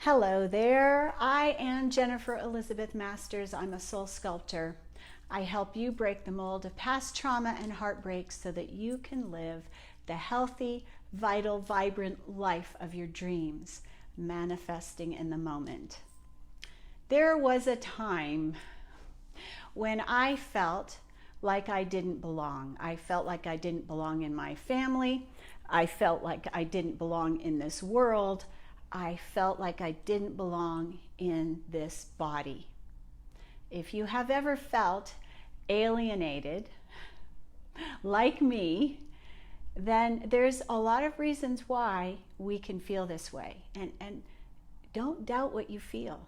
Hello there, I am Jennifer Elizabeth Masters. I'm a soul sculptor. I help you break the mold of past trauma and heartbreak so that you can live the healthy, vital, vibrant life of your dreams, manifesting in the moment. There was a time when I felt like I didn't belong. I felt like I didn't belong in my family. I felt like I didn't belong in this world. I felt like I didn't belong in this body. If you have ever felt alienated, like me, then there's a lot of reasons why we can feel this way. And don't doubt what you feel.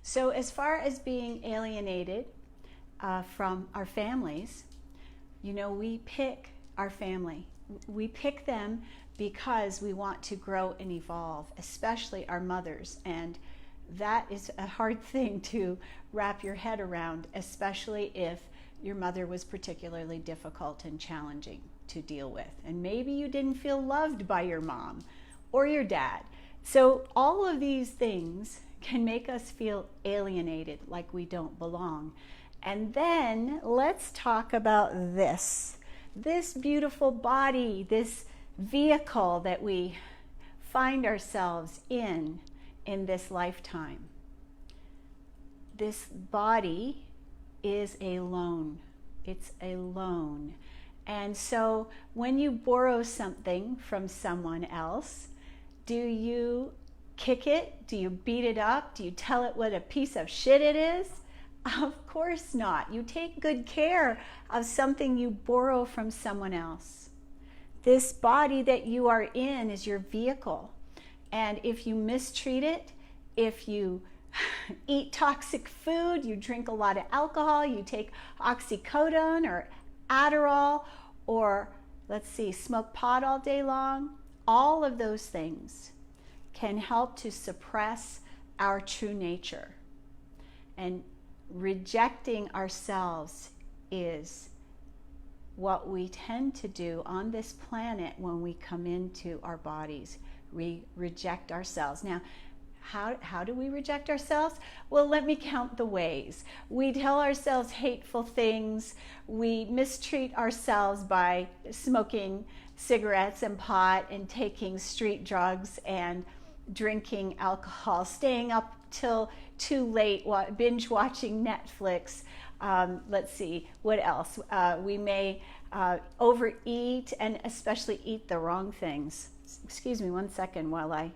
So as far as being alienated from our families, we pick our family. We pick them because we want to grow and evolve, especially our mothers. And that is a hard thing to wrap your head around, especially if your mother was particularly difficult and challenging to deal with. And maybe you didn't feel loved by your mom or your dad. So all of these things can make us feel alienated, like we don't belong. And then let's talk about this beautiful body, this vehicle that we find ourselves in this lifetime. This body is a loan. It's a loan. And so when you borrow something from someone else, do you kick it? Do you beat it up? Do you tell it what a piece of shit it is? Of course not. You take good care of something you borrow from someone else. This body that you are in is your vehicle. And if you mistreat it, if you eat toxic food, you drink a lot of alcohol, you take oxycodone or Adderall, or smoke pot all day long, all of those things can help to suppress our true nature. And rejecting ourselves is what we tend to do on this planet when we come into our bodies. We reject ourselves. Now, how do we reject ourselves? Well, let me count the ways. We tell ourselves hateful things. We mistreat ourselves by smoking cigarettes and pot and taking street drugs and drinking alcohol, staying up till too late, binge watching Netflix. What else? We may overeat and especially eat the wrong things. Excuse me 1 second while I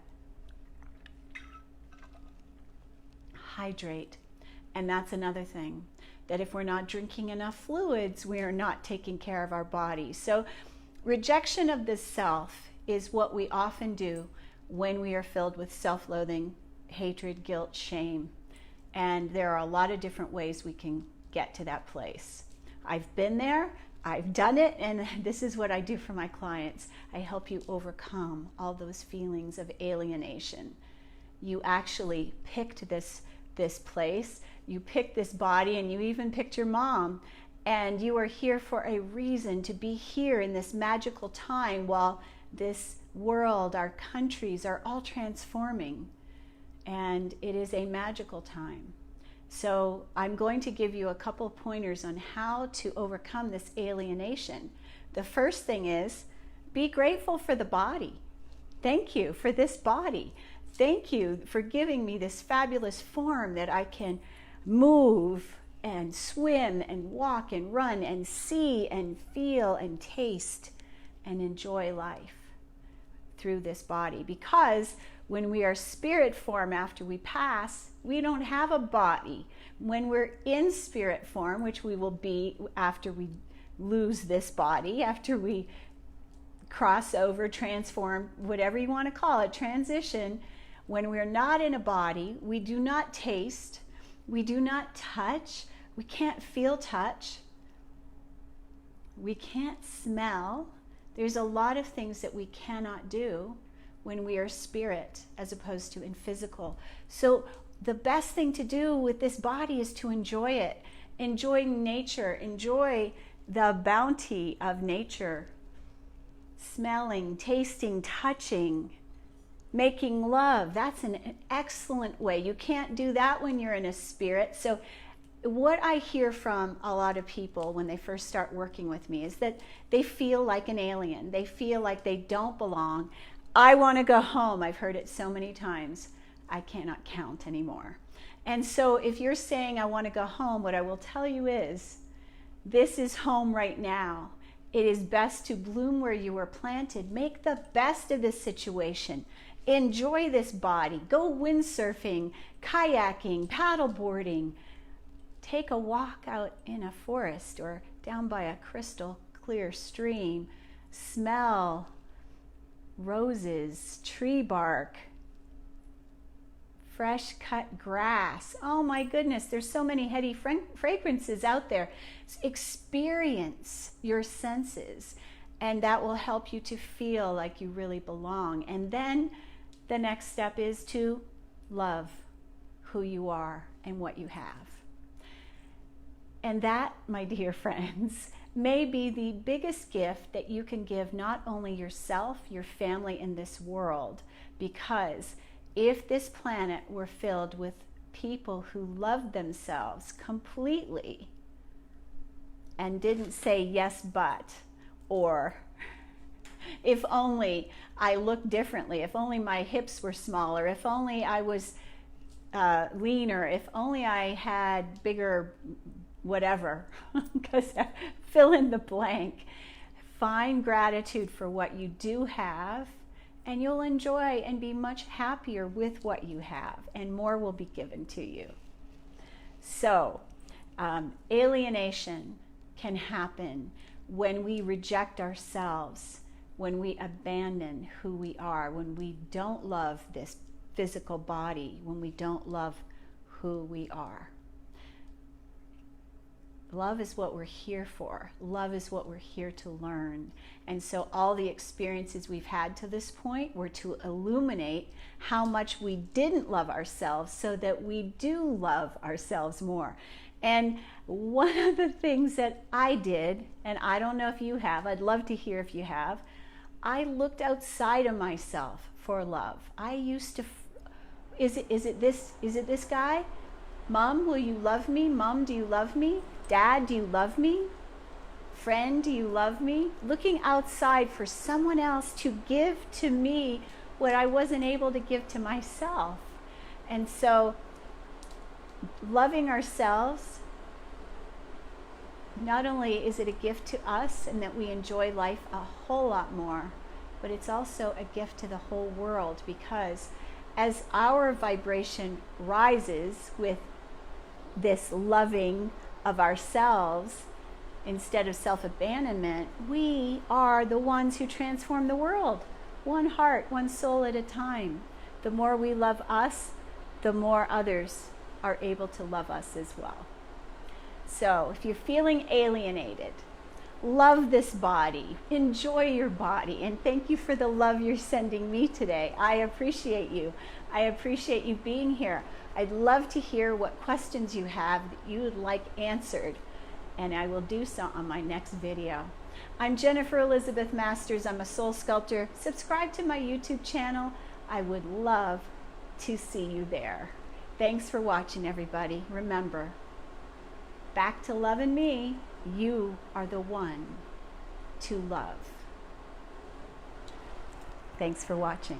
hydrate. And that's another thing, that if we're not drinking enough fluids, we are not taking care of our body. So rejection of the self is what we often do when we are filled with self-loathing, hatred, guilt, shame. And there are a lot of different ways we can get to that place. I've been there, I've done it, and this is what I do for my clients. I help you overcome all those feelings of alienation. You actually picked this place, you picked this body, and you even picked your mom, and you are here for a reason, to be here in this magical time while this world, our countries are all transforming, and it is a magical time. So I'm going to give you a couple pointers on how to overcome this alienation. The first thing is, be grateful for the body. Thank you for this body. Thank you for giving me this fabulous form that I can move and swim and walk and run and see and feel and taste and enjoy life through this body. Because when we are spirit form after we pass, we don't have a body. When we're in spirit form, which we will be after we lose this body, after we cross over, transform, whatever you want to call it, transition, when we're not in a body, we do not taste, we do not touch, we can't feel touch, we can't smell. There's a lot of things that we cannot do when we are spirit as opposed to in physical. So the best thing to do with this body is to enjoy it. Enjoy nature. Enjoy the bounty of nature. Smelling, tasting, touching, Making love, that's an excellent way. You can't do that when you're in a spirit. So what I hear from a lot of people when they first start working with me is that they feel like an alien. They feel like they don't belong. I want to go home. I've heard it so many times. I cannot count anymore. And so if you're saying I want to go home, what I will tell you is this is home right now. It is best to bloom where you were planted. Make the best of this situation. Enjoy this body. Go windsurfing, kayaking, paddleboarding. Take a walk out in a forest or down by a crystal clear stream. Smell roses, tree bark, fresh cut grass. Oh my goodness, there's so many heady fragrances out there. Experience your senses, and that will help you to feel like you really belong. And then the next step is to love who you are and what you have. And that, my dear friends, may be the biggest gift that you can give not only yourself, your family, and this world. Because if this planet were filled with people who loved themselves completely and didn't say yes but, or if only I looked differently, if only my hips were smaller, if only I was leaner, if only I had bigger whatever, because fill in the blank. Find gratitude for what you do have, and you'll enjoy and be much happier with what you have, and more will be given to you. So, alienation can happen when we reject ourselves, when we abandon who we are, when we don't love this physical body, when we don't love who we are. Love is what we're here for. Love is what we're here to learn. And so all the experiences we've had to this point were to illuminate how much we didn't love ourselves so that we do love ourselves more. And one of the things that I did, and I don't know if you have, I'd love to hear if you have, I looked outside of myself for love. I used to, is it this guy? Mom, will you love me? Mom, do you love me? Dad, do you love me? Friend, do you love me? Looking outside for someone else to give to me what I wasn't able to give to myself. And so, loving ourselves, not only is it a gift to us and that we enjoy life a whole lot more, but it's also a gift to the whole world, because as our vibration rises with this loving of ourselves instead of self-abandonment, we are the ones who transform the world, one heart, one soul at a time. The more we love us, the more others are able to love us as well. So if you're feeling alienated, love this body, enjoy your body, and thank you for the love you're sending me today. I appreciate you. I appreciate you being here. I'd love to hear what questions you have that you would like answered, and I will do so on my next video. I'm Jennifer Elizabeth Masters. I'm a soul sculptor. Subscribe to my YouTube channel. I would love to see you there. Thanks for watching, everybody. Remember, back to loving me. You are the one to love. Thanks for watching.